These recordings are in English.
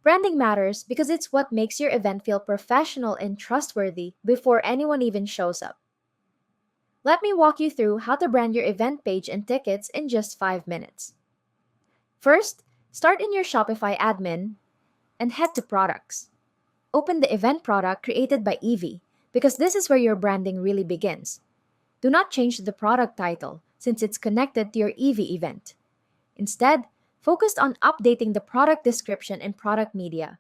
Branding matters because it's what makes your event feel professional and trustworthy before anyone even shows up. Let me walk you through how to brand your event page and tickets in just 5 minutes. First, start in your Shopify admin and head to Products. Open the event product created by Evey because this is where your branding really begins. Do not change the product title since it's connected to your Evey event. Instead, focus on updating the product description and product media.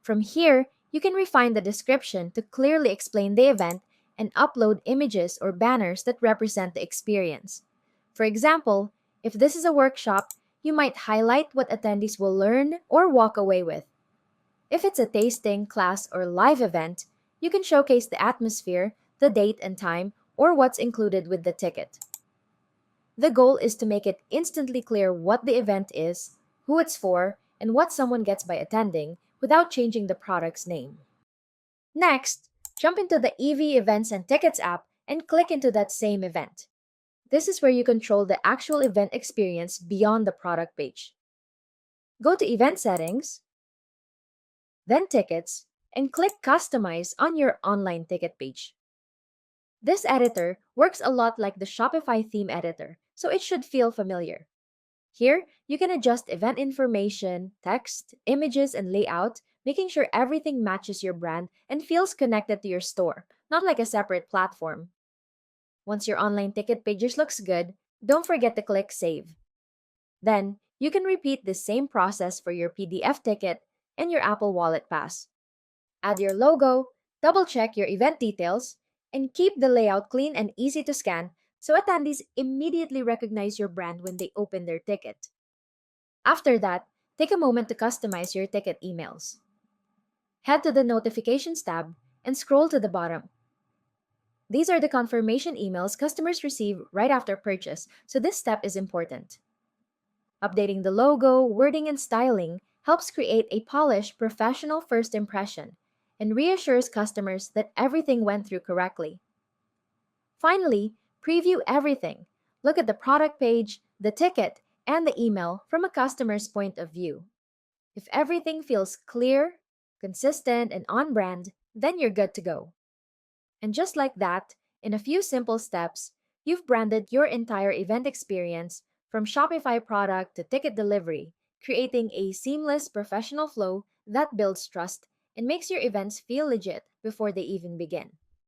From here, you can refine the description to clearly explain the event and upload images or banners that represent the experience. For example, if this is a workshop, you might highlight what attendees will learn or walk away with. If it's a tasting, class, or live event, you can showcase the atmosphere, the date and time, or what's included with the ticket. The goal is to make it instantly clear what the event is, who it's for, and what someone gets by attending without changing the product's name. Next, jump into the EV Events and Tickets app and click into that same event. This is where you control the actual event experience beyond the product page. Go to Event Settings, then Tickets, and click Customize on your online ticket page. This editor works a lot like the Shopify theme editor, so it should feel familiar. Here, you can adjust event information, text, images, and layout, making sure everything matches your brand and feels connected to your store, not like a separate platform. Once your online ticket pages looks good, don't forget to click Save. Then, you can repeat the same process for your PDF ticket and your Apple Wallet Pass. Add your logo, double-check your event details, and keep the layout clean and easy to scan so attendees immediately recognize your brand when they open their ticket. After that, take a moment to customize your ticket emails. Head to the Notifications tab and scroll to the bottom. These are the confirmation emails customers receive right after purchase, so this step is important. Updating the logo, wording, and styling helps create a polished, professional first impression and reassures customers that everything went through correctly. Finally, preview everything. Look at the product page, the ticket, and the email from a customer's point of view. If everything feels clear, consistent, and on brand, then you're good to go. And just like that, in a few simple steps, you've branded your entire event experience from Shopify product to ticket delivery, creating a seamless professional flow that builds trust and makes your events feel legit before they even begin.